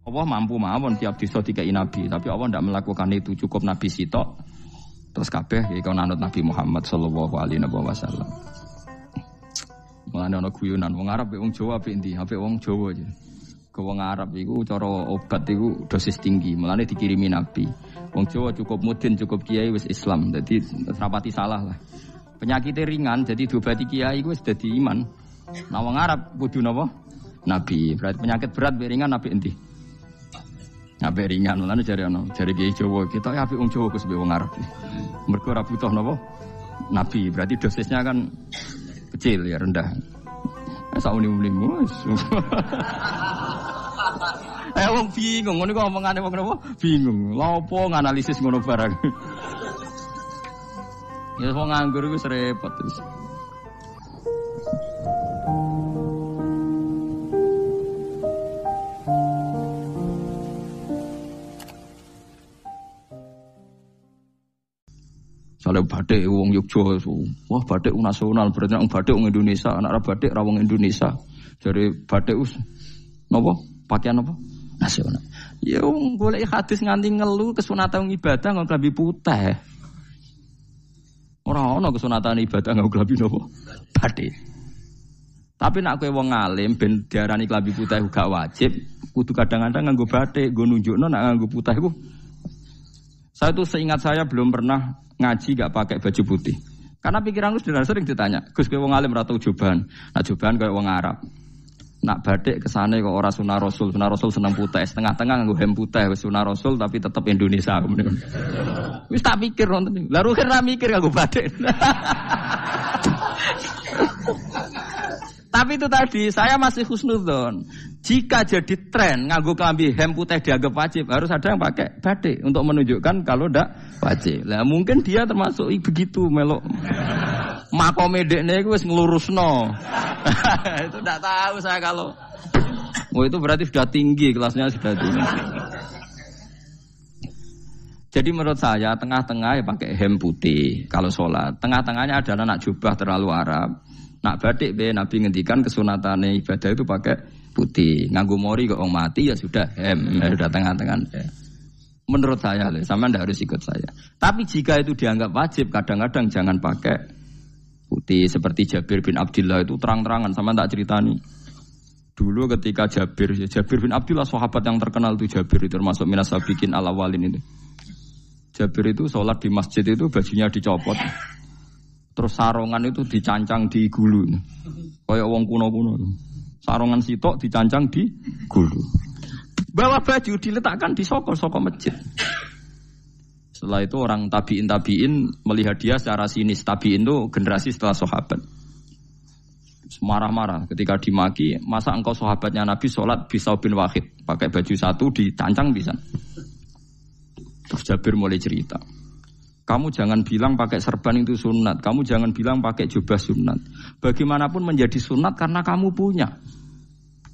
Allah mampu mawon tiap disa dikai nabi, tapi Allah tidak melakukan itu, cukup nabi sitok. Terus kabeh iku nanut Nabi Muhammad sallallahu alaihi wasallam. Mulane ana guyonan wong Arab wong Jawa apik endi? Apik wong Jawa aja. Ke wong Arab iku cara obat iku dosis tinggi, mulane dikirimi nabi. Wong Jawa cukup mudin, cukup kiai wis Islam. Dadi rapati salah lah. Penyakitnya ringan jadi diobati kiai iku wis dadi iman. Nah wong Arab kudu napa? Nabi. Berarti penyakit berat be ringan apik endi? Apik ringan, mulane jare kiai Jawa kita apik wong Jawa kus be wong Arab. Mergo ora butuh napa? Nabi. Berarti dosisnya kan kecil ya, rendah. Sak uni-unimu. Wong bingung, ngono kok omongane wong napa? Bingung. Lha opo nganalisis ngono barang. Ya wong nganggur iku repot terus. Soale batik wong Yogya, wah batik nasional, berarti wong batik wong Indonesia, anak batik ra wong Indonesia. Jare batik us napa? Pakaian apa? Nasional. Ya wong golek hadis nganti ngelu kesunatan ibadah nggo klambi putih. Ora ana kesunatan ibadah nggo klambi napa? Batik. Tapi nek kowe wong alim ben diarani klambi putih gak wajib, kudu kadang-kadang nganggo batik, nggo nunjukno nek nganggo putih iku. Saya tuh seingat saya belum pernah ngaji gak pakai baju putih. Karena pikiranku sederhana, sering ditanya, Gus kowe wong alim ora tau joban. Nah joban koyo wong Arab. Nak batik kesane kok ora sunah Rasul seneng putih, setengah-tengah nganggo hem putih wis sunah Rasul tapi tetep Indonesia. Wis tak pikir nonton. Lah rugen ra mikir nganggo batik. Tapi itu tadi saya masih husnudzon. Jika jadi tren nganggo klambi hem putih dianggap wajib, harus ada yang pakai batik untuk menunjukkan kalau ndak wajib. Lah mungkin dia termasuk begitu melok. Makome dekne iku wis nglurusno. Itu ndak tahu saya kalau. Oh itu berarti sudah tinggi, kelasnya sudah tinggi. Jadi menurut saya tengah-tengah ya pakai hem putih kalau sholat. Tengah-tengahnya adalah nak jubah terlalu Arab. Nak batik be Nabi ngendikan kesunatane ibadah itu pakai putih. Nganggo mori kok wong mati ya sudah hem, sudah tengah-tengah. Menurut saya, sama ndak harus ikut saya. Tapi jika itu dianggap wajib, kadang-kadang jangan pakai putih. Seperti Jabir bin Abdullah itu terang-terangan, sama tak ceritani. Dulu ketika Jabir bin Abdullah sahabat yang terkenal itu Jabir itu termasuk minas sabiqin al-awwalin itu. Jabir itu sholat di masjid itu bajunya dicopot. Terus sarongan itu dicancang di gulu. Kayak wong kuno-kuno. Sarongan sitok dicancang di gulu. Bawa baju diletakkan di sokol-sokol masjid. Setelah itu orang tabi'in melihat dia secara sinis. Tabi'in itu generasi setelah sahabat. Marah-marah ketika dimaki, masa engkau sahabatnya Nabi sholat bisa bin wahid. Pakai baju satu dicancang bisa. Terus Jabir mulai cerita. Kamu jangan bilang pakai serban itu sunat. Kamu jangan bilang pakai jubah sunat. Bagaimanapun menjadi sunat karena kamu punya.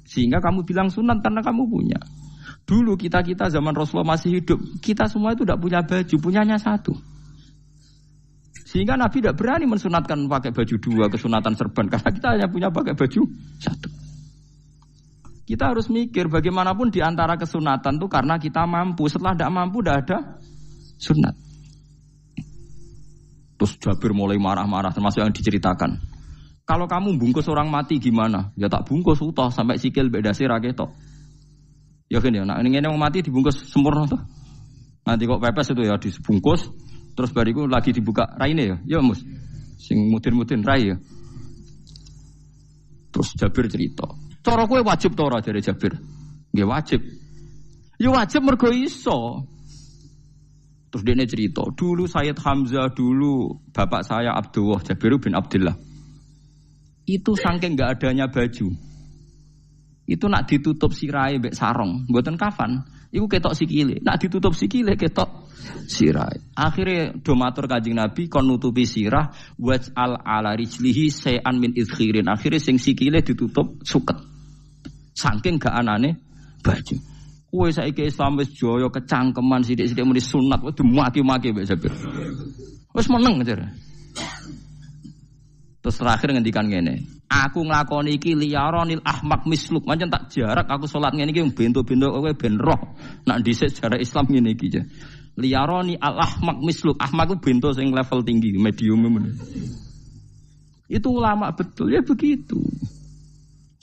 Sehingga kamu bilang sunat karena kamu punya. Dulu kita zaman Rasulullah masih hidup. Kita semua itu tidak punya baju. Punyanya satu. Sehingga Nabi tidak berani mensunatkan pakai baju dua. Kesunatan serban. Karena kita hanya punya pakai baju satu. Kita harus mikir bagaimanapun di antara kesunatan itu karena kita mampu. Setelah tidak mampu tidak ada sunat. Terus Jabir mulai marah-marah termasuk yang diceritakan. Kalau kamu bungkus orang mati gimana? Ya tak bungkus utuh sampai sikil bedasi raketok. Ya kan ya, nah ini yang mati dibungkus sempurna tuh. Nanti kok pepes itu ya dibungkus terus bariku lagi dibuka raine ya. Ya Mus. Sing mudin-mudin rai ya. Terus Jabir cerita. Cara kowe wajib ta ora jare Jabir? Nggih wajib. Ya wajib mergo iso. Terus dia cerita, dulu Sayyid Hamzah, dulu bapak saya Abdullah, Jabir bin Abdullah. Itu saking enggak adanya baju. Itu nak ditutup sirai mbek sarong, mboten kafan. Iku ketok sikile. Nak ditutup sikile ketok sirai. Akhirnya do matur Kanjeng Nabi kon nutupi sirah waj'al ala rijlihi shay'an min idkhirin. Akhirnya sing sikile ditutup suket. Saking gak anane baju. Kowe saiki Islam wis jaya kecangkeman sithik-sithik muni sunat wis dimaki-maki mbek Jabir. Wis meneng jare. Terus terakhir ngendikan ngene, Aku nglakoni iki liyaronil ahmak misluk. Pancen tak jarak aku salat ngene iki bento-bento kowe ben roh. Nak dhisik sejarah Islam ngene iki aja. Liyaroni al ahmak misluk. Ahmak ku bento sing level tinggi, medium ngono. Itu ulama betul ya begitu.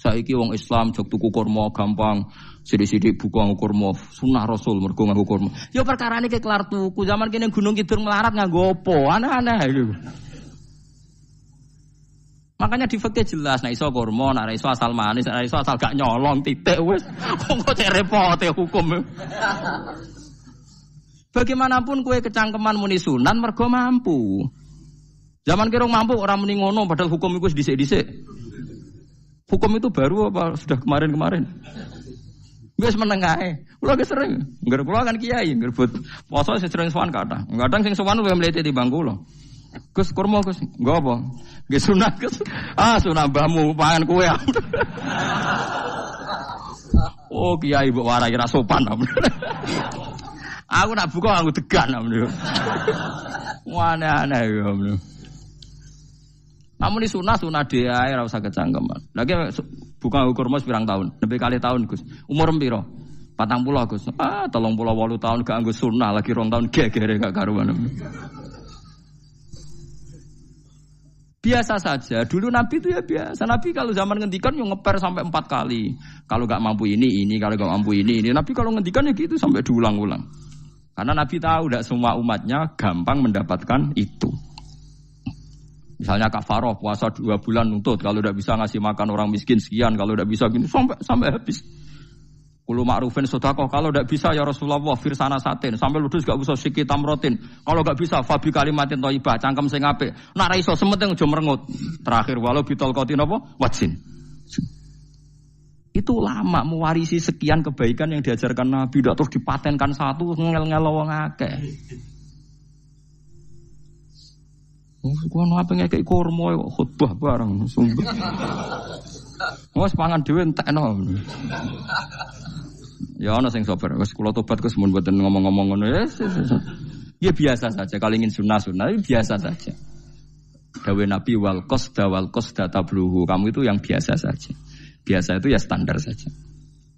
Saiki wong Islam jog tuku kurma gampang, sithik-sithik buka kurma, sunah Rasul mergo nganggo kurma. Ya perkarane ke kelar tuku, zaman kene Gunung Kidul melarat nganggo apa? Aneh-aneh iku. Makanya di fikih jelas, nek iso kurma, nek iso asal manis, nek iso asal gak nyolong titik wis. Kok cek repote hukum. Bagaimanapun kowe kecangkeman muni sunan mergo mampu. Zaman kira mampu orang muni ngono padahal hukum iku dhisik-dhisik. Hukum itu baru apa sudah kemarin-kemarin? Wis menengae. Kula ge sering, ngger kula kan kiai, nggerbut poso sering sowan kathah. Kadang sing sowan luwih mlete timbang kula. Gus kurma Gus, nggo apa? Nggih sunat Gus. Ah sunah mbahmu pangan kowe. Oh kiai mbok warai ra sopan. Aku nak buka aku degan. Aneh-aneh ya. Namun di sunah dia ora usah kecangkeman. Lagi buka kurma pirang tahun, lebih kali tahun Gus. Umur piro? 40 Gus. 38 tahun gak nggo sunah lagi 2 tahun gegere gak karuan. Biasa saja. Dulu Nabi itu ya biasa. Nabi kalau zaman ngendikan yang ngeper sampai 4 kali. Kalau gak mampu ini, kalau gak mampu ini. Nabi kalau ngendikan ya gitu sampai diulang-ulang. Karena Nabi tahu tidak semua umatnya gampang mendapatkan itu. Misalnya kafaroh puasa 2 bulan nuntut. Kalau tidak bisa ngasih makan orang miskin sekian. Kalau tidak bisa gini sampai habis. Kulo ma'rufin sedekah, kalau tidak bisa ya Rasulullah firsana satin, sampai ludus gak usah sikit tamrotin. Kalau gak bisa fabi kalimatin thayyibah, cangkem sing apik. Nek ra iso sementing aja merengut. Terakhir walau bitol qatin apa? Wajin. Itu lama mewarisi sekian kebaikan yang diajarkan Nabi, tidak terus dipatenkan satu ngel-ngel wong akeh. Kuwi apa ngekek kurma khutbah bareng sumber. Wes pangan dhewe entekno. Ya ana sing sabar. Wes kula tobat Gus mun mboten ngomong-ngomong ngono. Ya biasa saja kalau ingin sunah-sunah biasa saja. Dawe Nabi wal qasda tabluhu. Kamu itu yang biasa saja. Biasa itu ya standar saja.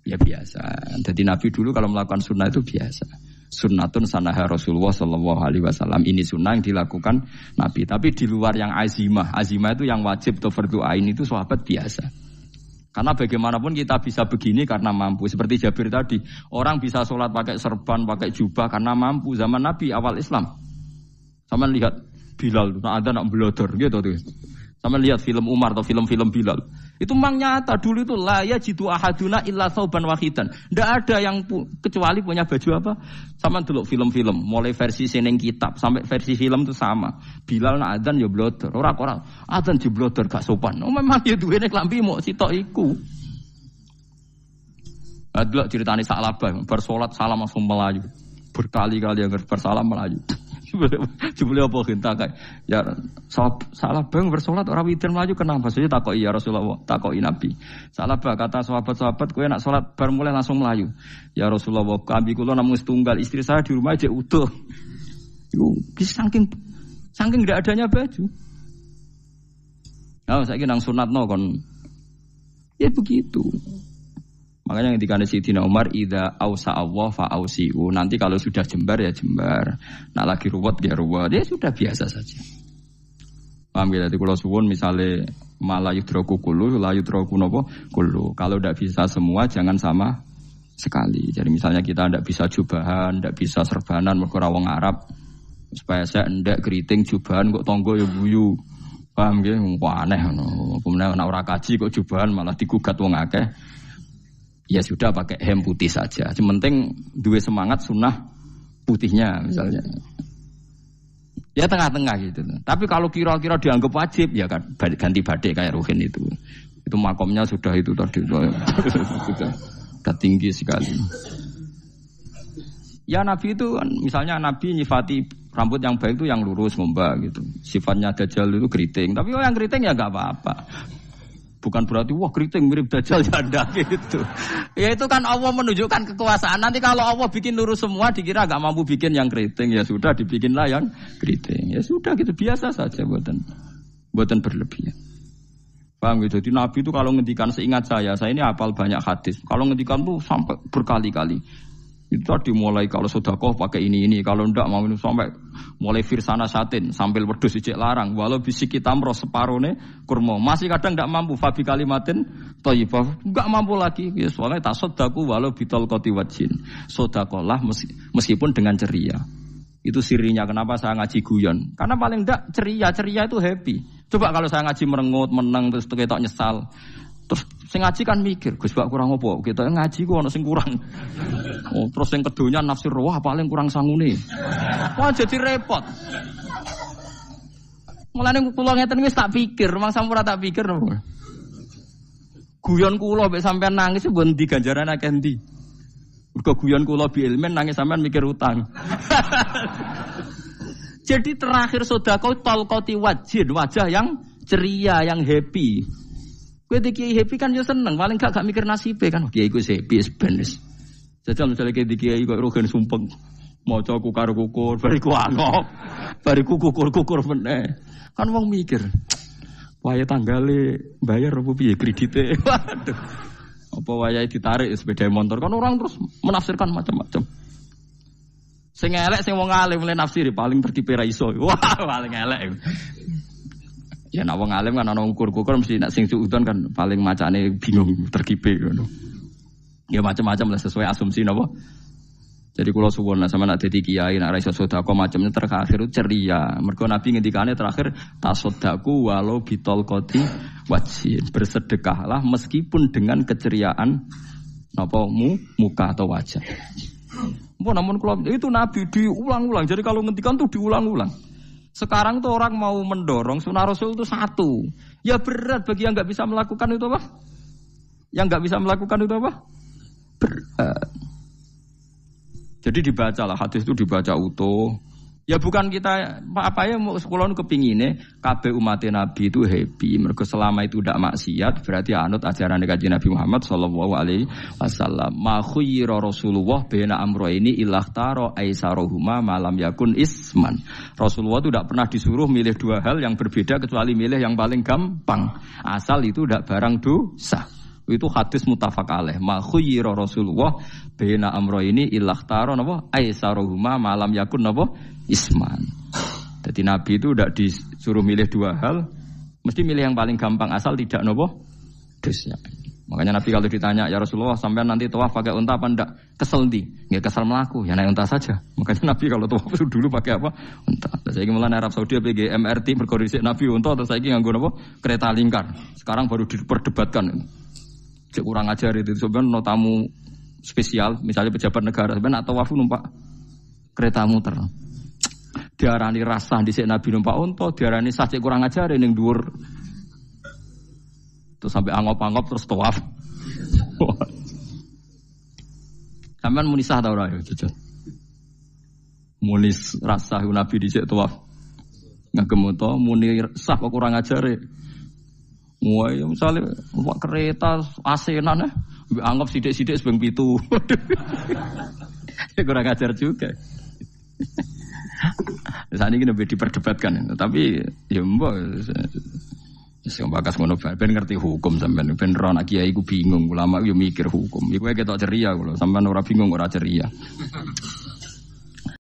Ya biasa. Jadi Nabi dulu kalau melakukan sunnah itu biasa. Sunnatun sanaha Rasulullah sallallahu alaihi wasallam. Ini sunnah yang dilakukan Nabi. Tapi di luar yang azimah. Azimah itu yang wajib atau fardhu ain itu sahabat biasa. Karena bagaimanapun kita bisa begini karena mampu. Seperti Jabir tadi, orang bisa sholat pakai serban, pakai jubah karena mampu. Zaman Nabi awal Islam. Sama lihat Bilal, ada nak belodor gitu tuh. Sama lihat film Umar atau film-film Bilal. Itu memang nyata dulu itu la yajidu ahaduna illa thawban wahidan. Tidak ada yang kecuali punya baju apa. Sama dulu film-film, mulai versi seneng kitab sampai versi film itu sama. Bilal nak adzan ya blodor, ora adzan di blodor gak sopan. Oh memang ya duwene klambi mok sitok iku. Adlok ceritane Sa'labah bersolat salam langsung melayu. Berkali-kali yang bersalam melayu. Jebule apa kita kayak ya salah bang bersolat orang witir melayu kenapa saja takoki ya Rasulullah takoki Nabi salah bah kata sahabat-sahabat kowe nak salat bar mulai langsung melayu ya Rasulullah kami kula namung setunggal istri saya di rumah aja utuh itu saking tidak adanya baju. Nah saiki nang sunatno kon ya begitu. Makanya ketika Sayyidina Umar idza ausa Allah fa ausiu. Nanti kalau sudah jembar ya jembar. Nak lagi ruwet ya ruwet. Ya sudah biasa saja. Paham ya? Jadi kalau suwun misalnya malah yudraku kullu, la yudraku napa kullu. Kalau tidak bisa semua jangan sama sekali. Jadi misalnya kita tidak bisa jubahan, tidak bisa serbanan mergo ora wong Arab. Supaya saya ndak keriting jubahan kok tonggo ya guyu. Paham ya? Aneh ngono. Kemudian nek ora kaji kok jubahan malah digugat wong akeh. Ya sudah pakai hem putih saja. Yang penting dua semangat sunnah putihnya misalnya. Ya tengah-tengah gitu. Tapi kalau kira-kira dianggap wajib ya kan ganti badik kayak Ruhin itu. Itu makomnya sudah itu tadi sudah tinggi sekali. Ya Nabi itu kan misalnya Nabi nyifati rambut yang baik itu yang lurus ngombak gitu. Sifatnya Dajjal itu keriting. Tapi yang keriting ya enggak apa-apa. Bukan berarti wah keriting mirip Dajjal janda gitu. Ya itu kan Allah menunjukkan kekuasaan. Nanti kalau Allah bikin lurus semua dikira gak mampu bikin yang keriting. Ya sudah dibikinlah yang keriting. Ya sudah gitu biasa saja buatan berlebihan. Paham gitu. Jadi Nabi itu kalau ngendikan seingat saya ini hafal banyak hadis. Kalau ngendikan tuh sampai berkali-kali. Itu tadi mulai kalau sedekah pakai ini, kalau ndak mau sampai mulai firsana satin sambil wedhus ijek larang. Walau bisik tamro separone kurma. Masih kadang ndak mampu fabi kalimatin thayyibah. Enggak mampu lagi. Ya, soalnya tasaddaku walau bitol qati wajin. Sedekahlah meskipun dengan ceria. Itu sirinya kenapa saya ngaji guyon. Karena paling enggak ceria itu happy. Coba kalau saya ngaji merengut, menang terus ketok nyesal. Terus sing ngaji kan mikir, Gus bak kurang apa? Kita ngaji ku ono sing kurang. Oh, terus sing kedonya nafsir wah paling kurang sangune. Wah jadi repot. Mulane kula ngeten wis tak pikir, memang sampun tak pikir napa. Guyon kula mek sampean nangis mbon ndi ganjaran akeh ndi. Mergo guyon kula bi ilmen nangis sampean mikir utang. Jadi terakhir sedekah talqati wajhin, wajah yang ceria, yang happy. Kowe iki happy kan yo seneng, paling gak mikir nasibe kan. Kiai iku happy benes. Jajal misale kiai kok rogen sumpeng. Maca kukar-kukur, bariku angop. Bariku kukur-kukur meneh. Kan wong mikir. Wae tanggale bayar opo piye kredite. Waduh. Apa wayahe ditarik sepeda motor kan orang terus menafsirkan macam-macam. Sing elek sing wong alim mulai nafsiri paling tertipe ra iso. Wah, paling elek. Ya nek wong alim kan ana ukur-ukur mesti nek sing suudon kan paling macane bingung terkipe ngono. Ya macam-macam lah sesuai asumsi napa. Jadi kula suwun lah sama nek dadi kiai nek ra iso sedekah macamnya terakhir ceria. Mergo Nabi ngendikane terakhir tasaddaku walau bitol qati wajhin. Bersedekahlah meskipun dengan keceriaan napa muka atau wajah. Namun kalau itu Nabi diulang-ulang. Jadi kalau ngendikan tuh diulang-ulang. Sekarang tuh orang mau mendorong sunnah Rasul itu satu. Ya berat bagi yang nggak bisa melakukan itu apa? Yang nggak bisa melakukan itu apa? Berat. Jadi dibacalah hadis itu dibaca utuh. Ya bukan kita apa ya sekolah kepingine kabeh umat Nabi itu happy. Mergo selama itu tidak maksiat berarti anut ajaran Kanjeng Nabi Muhammad sallallahu alaihi wasallam. Ma khuyira Rasulullah baina amrayni ilakhtara aisarohuma malam yakun isman. Rasulullah itu tidak pernah disuruh milih dua hal yang berbeda kecuali milih yang paling gampang. Asal itu tidak barang dosa. Itu hadis muttafaq alaih. Ma khuyira Rasulullah baina amrayni ilakhtara napa aisarohuma malam yakun napa isman. Jadi Nabi itu tidak disuruh milih dua hal, mesti milih yang paling gampang asal tidak nopo dosa. Makanya Nabi kalau ditanya ya Rasulullah sampean nanti tawaf pakai unta apa ndak? Kesel ndi? Nggih kesel melaku, ya naik unta saja. Makanya Nabi kalau tawaf dulu pakai apa? Unta. Saiki mulane Arab Saudi PG MRT mergo dhisik Nabi unta terus saiki nganggo napa? Kereta lingkar. Sekarang baru diperdebatkan. Cek kurang ajar itu sebenarnya no tamu spesial, misalnya pejabat negara sebenarnya tawaf numpak kereta muter. Diarani rasa dhisik Nabi numpak unta, diarani sacik kurang ajar ning dhuwur. Terus sampai angop-angop terus tawaf. Sampeyan muni sah ta ora ya, jujur. Muni rasa Nabi dhisik tawaf. Ngagem unta muni sah kok kurang ajar. Wah, misalnya numpak kereta asenan anggap sithik-sithik sebeng 7. Kurang ajar juga. Saat ini lebih diperdebatkan, tapi ya mbak, saya bakas ngono ben ngerti hukum sampean, ben ora nak kiai ku bingung, ulama yo mikir hukum. Iku ketok ceria kalau sampean ora bingung ora ceria.